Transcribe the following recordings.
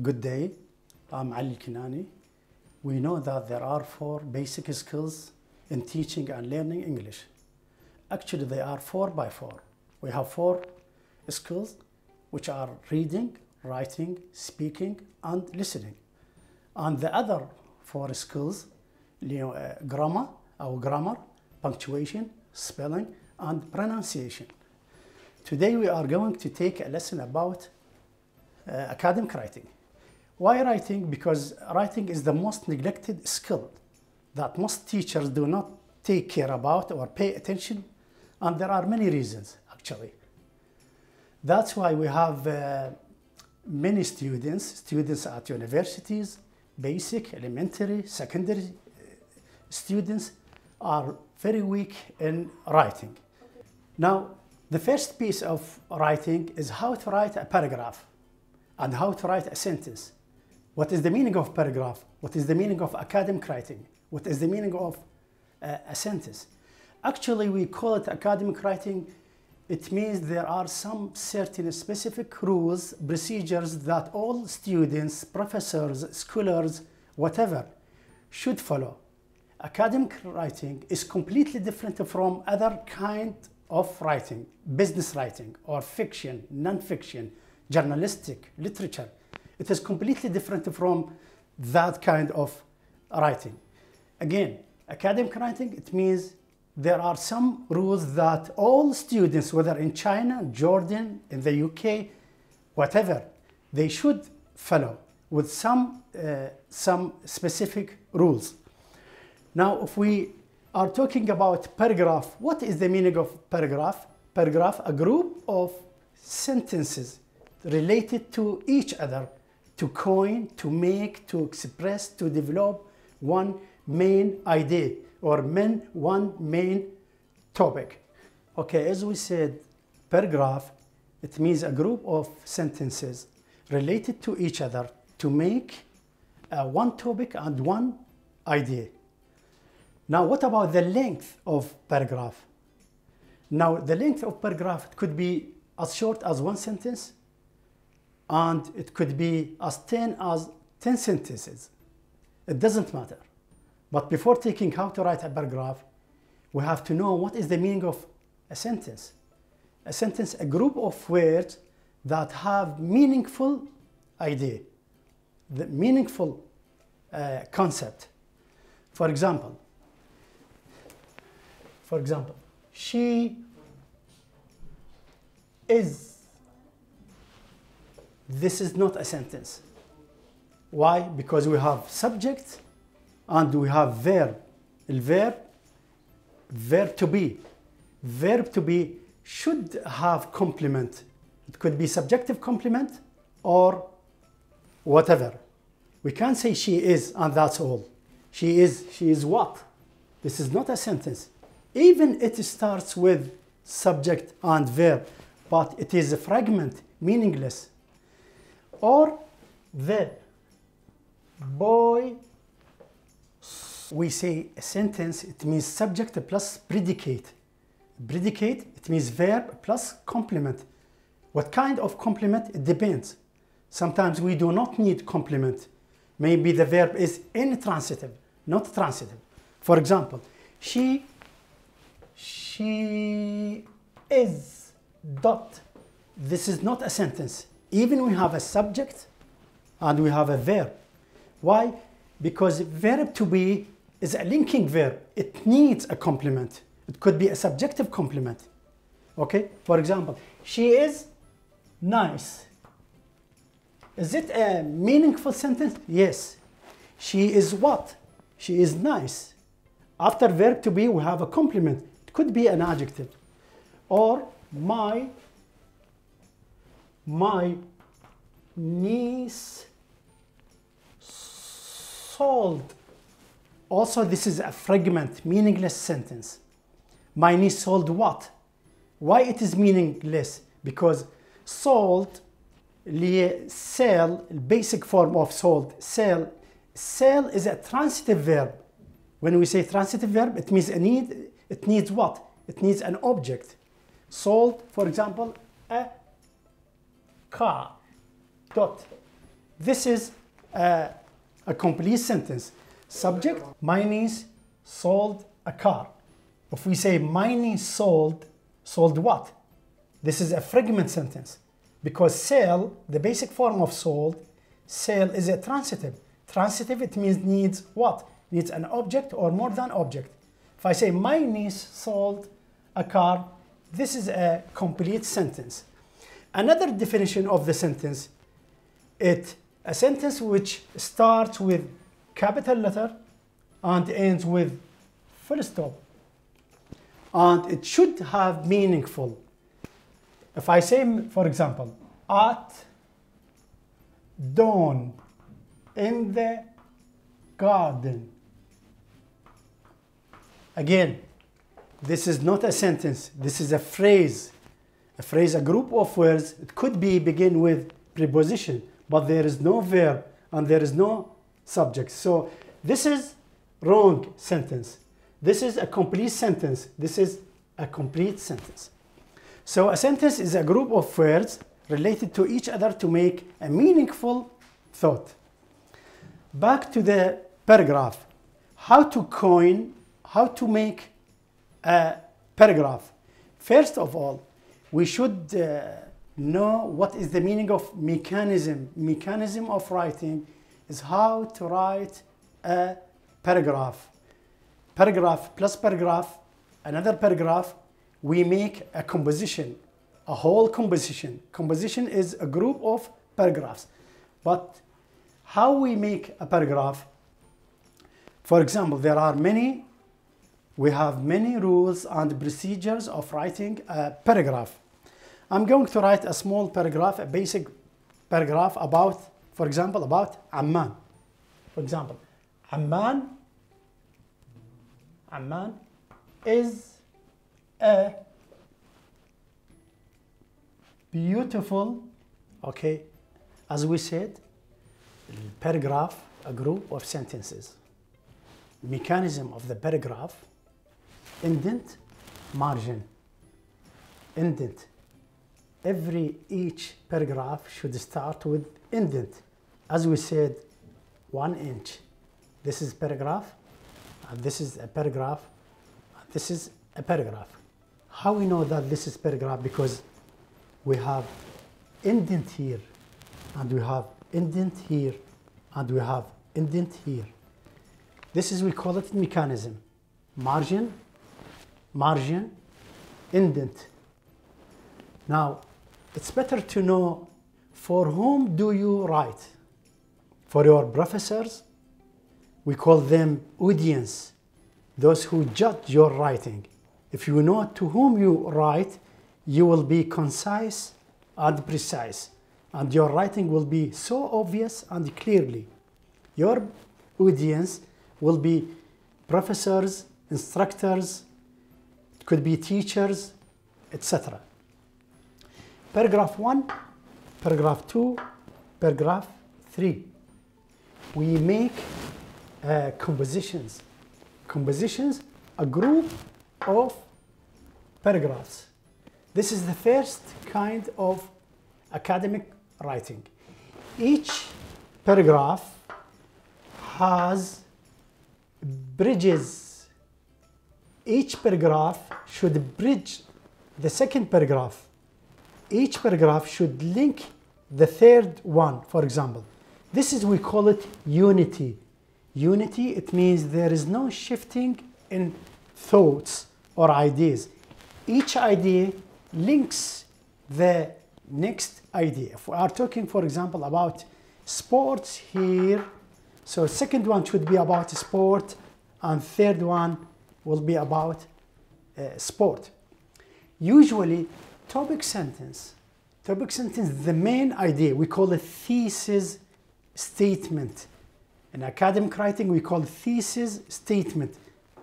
Good day, I'm Ali Kennani. We know that there are 4 basic skills in teaching and learning English. Actually, they are 4 by 4. We have 4 skills, which are reading, writing, speaking, and listening. And the other 4 skills, grammar, punctuation, spelling, and pronunciation. Today we are going to take a lesson about academic writing. Why writing? Because writing is the most neglected skill that most teachers do not take care about or pay attention, and there are many reasons actually. That's why we have many students at universities, basic, elementary, secondary students are very weak in writing. Now, the first piece of writing is how to write a paragraph and how to write a sentence. What is the meaning of paragraph? What is the meaning of academic writing? What is the meaning of a sentence? Actually, we call it academic writing. It means there are some certain specific rules, procedures that all students, professors, scholars, whatever, should follow. Academic writing is completely different from other kind of writing, business writing or fiction, non-fiction, journalistic, literature. It is completely different from that kind of writing. Again, academic writing, it means there are some rules that all students, whether in China, Jordan, in the UK, whatever, they should follow with some specific rules. Now, if we are talking about paragraph, what is the meaning of paragraph? Paragraph, a group of sentences related to each other to coin, to make, to express, to develop one main idea or one main topic. Okay, as we said, paragraph, it means a group of sentences related to each other to make one topic and one idea. Now, what about the length of paragraph? Now, the length of paragraph could be as short as 1 sentence, and it could be as 10 sentences. It doesn't matter. But before taking how to write a paragraph, we have to know what is the meaning of a sentence. A sentence, a group of words that have meaningful idea, the meaningful concept. For example, she is. This is not a sentence. Why? Because we have subject and we have verb. Verb to be. Verb to be should have complement. It could be subjective complement or whatever. We can't say she is and that's all. She is what? This is not a sentence. Even it starts with subject and verb, but it is a fragment, meaningless. Or the boy, we say a sentence, it means subject plus predicate. Predicate, it means verb plus complement. What kind of complement? It depends. Sometimes we do not need complement. Maybe the verb is intransitive, not transitive. For example, she is dot. This is not a sentence. Even we have a subject and we have a verb. Why? Because verb to be is a linking verb. It needs a complement. It could be a subjective complement. Okay? For example, she is nice. Is it a meaningful sentence? Yes. She is what? She is nice. After verb to be, we have a complement. It could be an adjective. Or my niece sold. Also, this is a fragment, meaningless sentence. My niece sold what? Why it is meaningless? Because sold, sell, basic form of sold, sell. Sell is a transitive verb. When we say transitive verb, it means it needs what? It needs an object. Sold, for example, a car. Dot. This is a complete sentence. Subject, my niece sold a car. If we say my niece sold what? This is a fragment sentence because sell, the basic form of sold, sell is a transitive. Transitive, it means needs what? Needs an object or more than object. If I say my niece sold a car, this is a complete sentence. Another definition of the sentence, a sentence which starts with capital letter and ends with full stop. And it should have meaningful. If I say, for example, at dawn in the garden. Again, this is not a sentence, this is a phrase. A phrase, a group of words. It could be begin with preposition, but there is no verb and there is no subject. So this is wrong sentence. This is a complete sentence. This is a complete sentence. So a sentence is a group of words related to each other to make a meaningful thought. Back to the paragraph. How to make a paragraph. First of all, we should know what is the meaning of mechanism. Mechanism of writing is how to write a paragraph. Paragraph plus paragraph, another paragraph, we make a composition, a whole composition. Composition is a group of paragraphs. But how we make a paragraph? For example, we have many rules and procedures of writing a paragraph. I'm going to write a small paragraph, a basic paragraph about, for example, about Amman. For example, Amman is a beautiful, okay, as we said, paragraph, a group of sentences. Mechanism of the paragraph, indent, margin. Indent. Each paragraph should start with indent. As we said, 1 inch. This is paragraph, and this is a paragraph, and this is a paragraph. How we know that this is paragraph? Because we have indent here, and we have indent here, and we have indent here. This is, we call it mechanism. Margin, indent. Now, it's better to know for whom do you write. For your professors, we call them audience, those who judge your writing. If you know to whom you write, you will be concise and precise, and your writing will be so obvious and clearly. Your audience will be professors, instructors, it could be teachers, etc. Paragraph 1, paragraph 2, paragraph 3. We make compositions. Compositions, a group of paragraphs. This is the first kind of academic writing. Each paragraph has bridges. Each paragraph should bridge the second paragraph. Each paragraph should link the third one, for example. This is, we call it unity. Unity, it means there is no shifting in thoughts or ideas. Each idea links the next idea. If we are talking, for example, about sports here, so second one should be about sport, and third one will be about sport. Usually, topic sentence, the main idea, we call it thesis statement. In academic writing, we call thesis statement.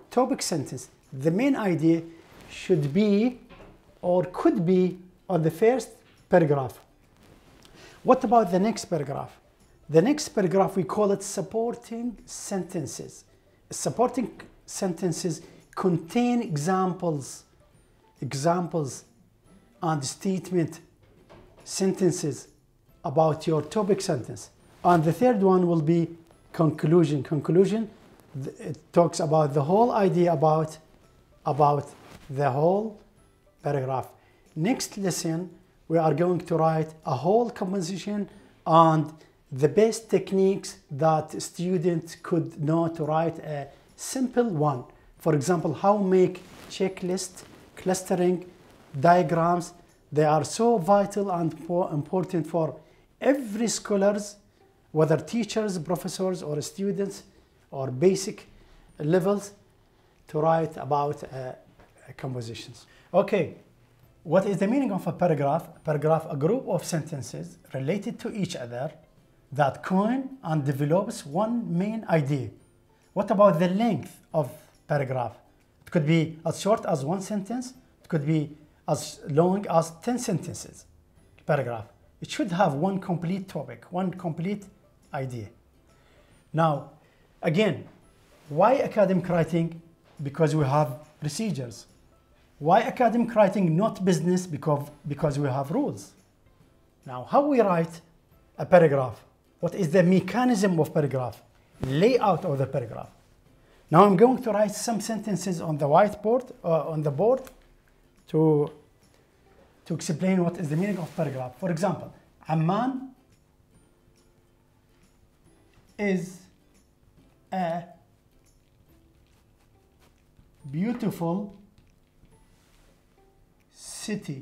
Topic sentence, the main idea should be or could be on the first paragraph. What about the next paragraph? The next paragraph, we call it supporting sentences. Supporting sentences contain examples and statement sentences about your topic sentence. And the third one will be conclusion. Conclusion, it talks about the whole idea about the whole paragraph. Next lesson, we are going to write a whole composition and the best techniques that students could know to write a simple one. For example, how make checklist, clustering, diagrams. They are so vital and important for every scholars, whether teachers, professors, or students, or basic levels, to write about compositions. Okay, what is the meaning of a paragraph? A paragraph, a group of sentences related to each other that coin and develops one main idea. What about the length of paragraph? It could be as short as one sentence. It could be as long as 10 sentences. Paragraph. It should have one complete topic, one complete idea. Now, again, why academic writing? Because we have procedures. Why academic writing, not business? Because we have rules. Now, how we write a paragraph? What is the mechanism of paragraph? Layout of the paragraph. Now I'm going to write some sentences on the whiteboard, on the board, to explain what is the meaning of paragraph. For example, Amman is a beautiful city.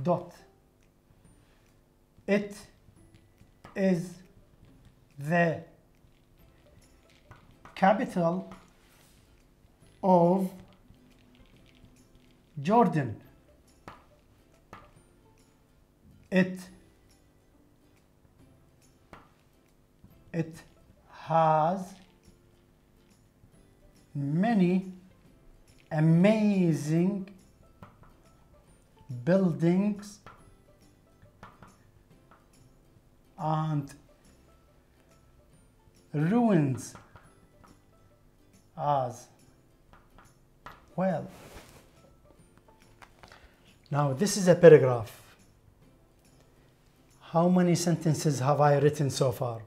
Dot. It is the capital of Jordan. It has many amazing buildings and ruins as well. Now this is a paragraph. How many sentences have I written so far?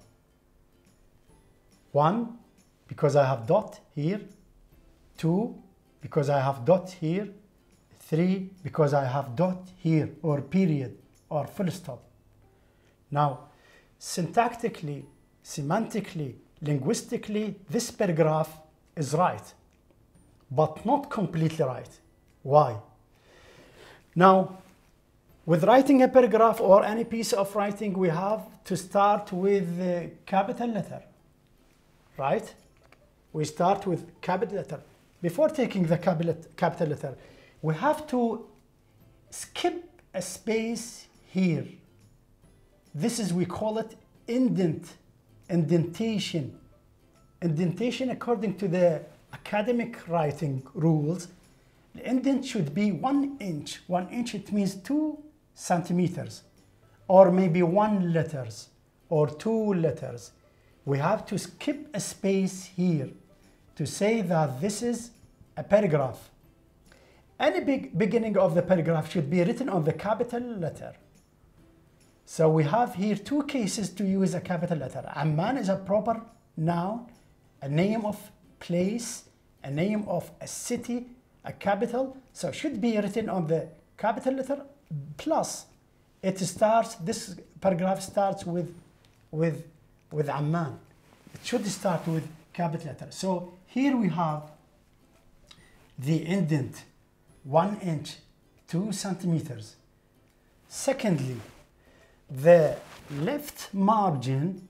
1, because I have dot here. 2, because I have dot here. 3, because I have dot here, or period, or full stop. Now, syntactically, semantically, linguistically, this paragraph is right, but not completely right. Why? Now, with writing a paragraph or any piece of writing, we have to start with the capital letter, right? We start with capital letter. Before taking the capital letter, we have to skip a space here. This is, we call it indentation. Indentation, according to the academic writing rules, the indent should be 1 inch. 1 inch, it means 2 centimeters, or maybe 1 letter, or 2 letters. We have to skip a space here to say that this is a paragraph. Any beginning of the paragraph should be written on the capital letter. So we have here 2 cases to use a capital letter. Amman is a proper noun, a name of place, a name of a city, a capital. So it should be written on the capital letter, plus it starts, this paragraph starts with Amman. It should start with capital letter. So here we have the indent, 1 inch, 2 centimeters. Secondly, the left margin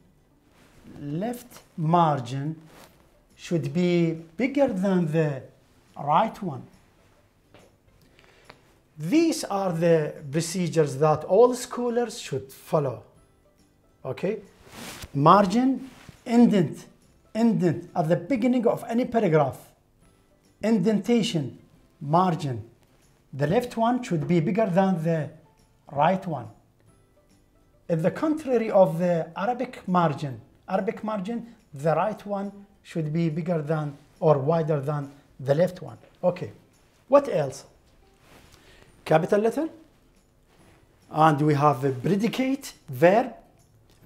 should be bigger than the right one. These are the procedures that all scholars should follow. Okay? Margin, indent at the beginning of any paragraph. Indentation, margin. The left one should be bigger than the right one. In the contrary of the Arabic margin, the right one should be bigger than or wider than the left one. Okay, what else? Capital letter, and we have the predicate, verb,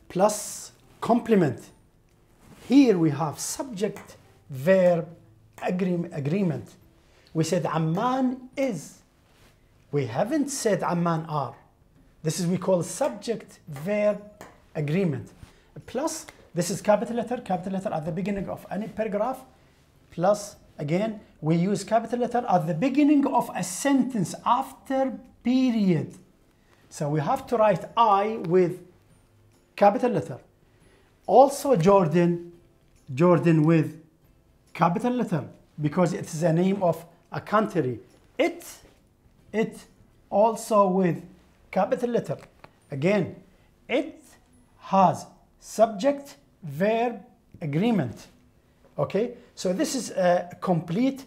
plus complement. Here we have subject, verb, agreement. We said Amman is. We haven't said Amman are. This is we call subject, verb, agreement. Plus, this is capital letter at the beginning of any paragraph. Plus, again, we use capital letter at the beginning of a sentence after period. So we have to write I with capital letter. Also Jordan with capital letter because it is a name of a country. It also with capital letter. Again, it has subject, verb, agreement. Okay, so this is a complete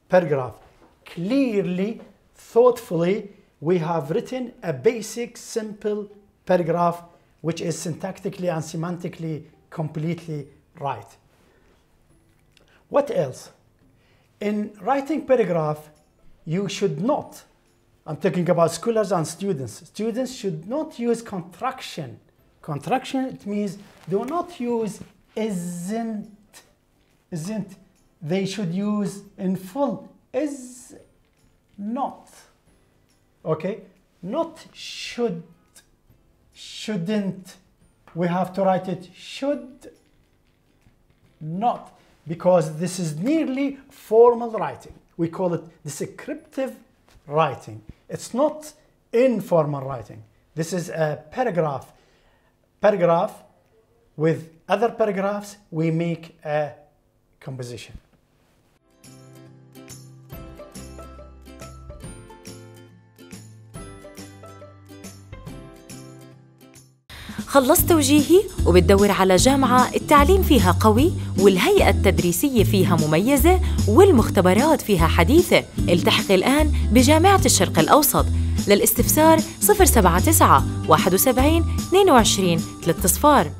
paragraph. Clearly, thoughtfully, we have written a basic, simple paragraph which is syntactically and semantically completely right. What else? In writing paragraph, you should not, I'm talking about scholars and students. Students should not use contraction. Contraction, it means do not use isn't. They should use in full is not. Okay? Not should, shouldn't. We have to write it should not because this is nearly formal writing. We call it descriptive writing. It's not informal writing. This is a paragraph. Paragraph with other paragraphs, we make a composition. خلصت توجيهي وبتدور على جامعة التعليم فيها قوي والهيئة التدريسية فيها مميزة والمختبرات فيها حديثة. التحق الآن بجامعة الشرق الأوسط. للاستفسار 079 71 22 3 صفار.